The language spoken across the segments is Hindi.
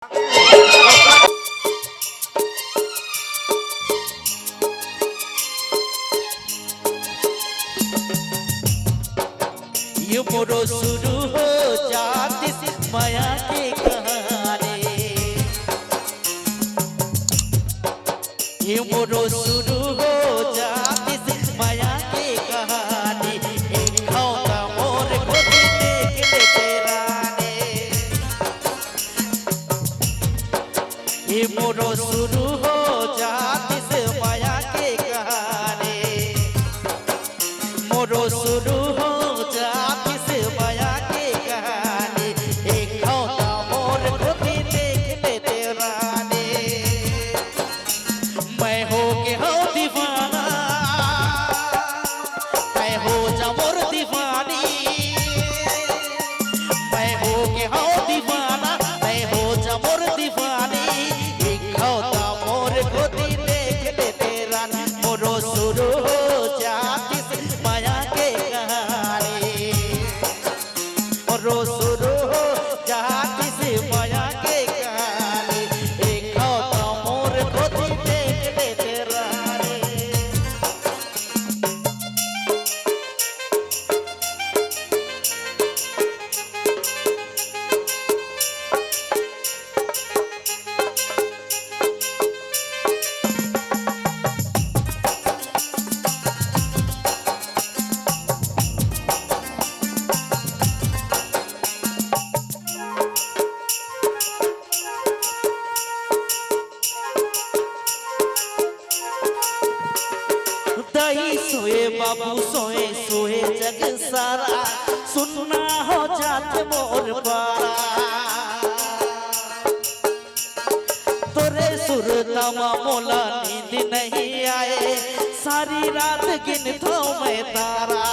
ये मोरो शुरू हो जाती माया की कहानी। ये मोरो शुरू हो जाती माया की कहानी। एक खौता मोर को देख ले तेरा ने। ये मोरो शुरू हो जाती माया की कहानी। मोरो शुरू हो सोए बाबू सोए सोए जग सारा सुनना हो जात मोर पारा। तोरे सुरतामा मोला नींद नहीं आए सारी रात गिनता मैं तारा।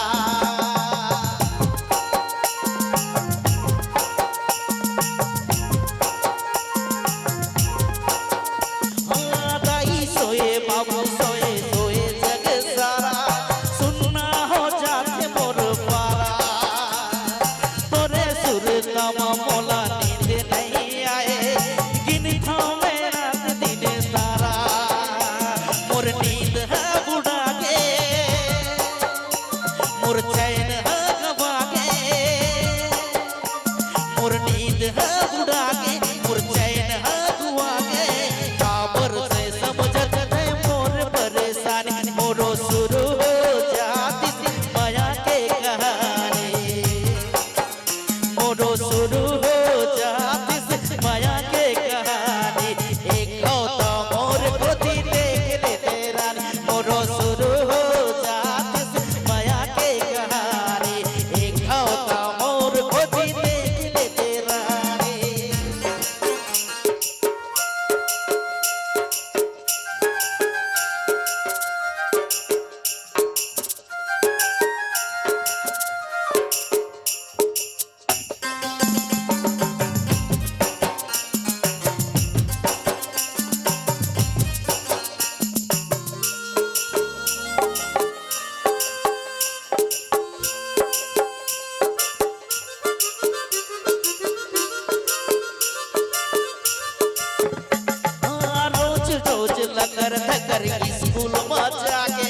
दाई सोए बाबू सोए सोए जग सारा सुनना हो जाते मोर पारा। तोरे सुरतामा मोला नींद नहीं आए गिनता मैं रात दिन सारा। मोर नींद है बुढ़ा के मोर चैन है गवा के। मोर नींद है बुढ़ा के मोर चैन है गुआ के। काबर से समझत है मोर परेशानी। मोरो शुरू हो जाती माया के कहानी। मोरो शुरू हो जाती माया के कहानी। एक खौता मोर को देख ले तेरा ने। मोरो शुरू हो जाती माया के कहानी। एक खौता मोर को देख ले तेरा ने। रोज रोज लकर थकर स्कूल में जाके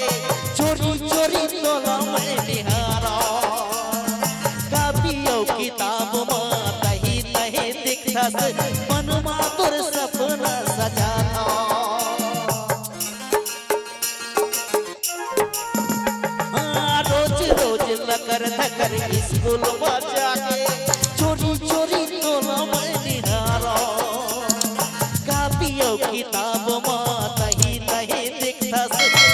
चोरी चोरी तोला मैं निहारा। कापियों किताब में तही तही दिखत मन में तोर सपना सजाना। रोज रोज लकर थकर स्कूल में जाके चोरी चोरी तोला मैं निहारा। कापियों किताब में तही तही दिखत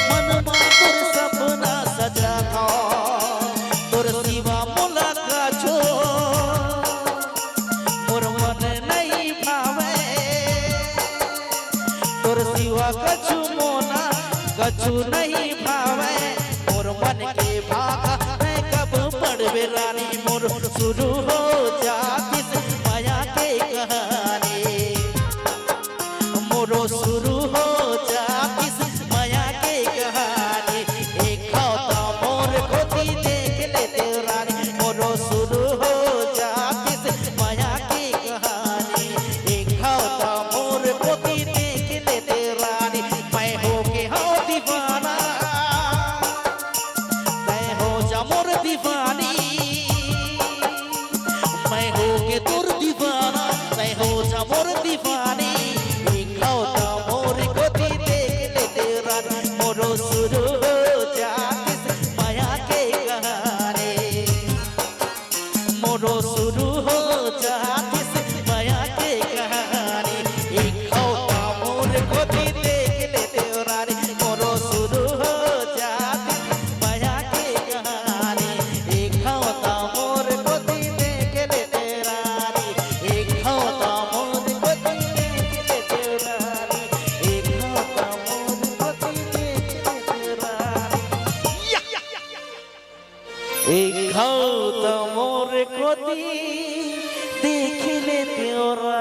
मन में तोर सपना सजाना। तोर सिवा मोला काछो मोर मन नहीं भावे। तोर सिवा कछु मोना कछु नहीं भावे। मोर मन के भागा मैं कब पढ़वे रानी। मोर शुरू हो जाती माया के कहानी। मोरो शुरू हो जाती माया के कहानी। एक खौता मोर को देख ले तेरा ने। मोरो शुरू हो जाती माया की कहानी। एक खौता মোর দিবানি খাও তা মোর গতি দেখলে তেরার মোর শুরু जातिस माया के गाने मोरो शुरू हो जातिस माया के कहानी एक होता मोर गति देख ले तेरारी मोरो शुरू हो जातिस माया के कहानी एक होता मोर गति देख ले तेरारी एक होता मोर गति देख ले तेरारी एक होता मोर गति देख ले तेरारी एक मोर गति देख ले तेरा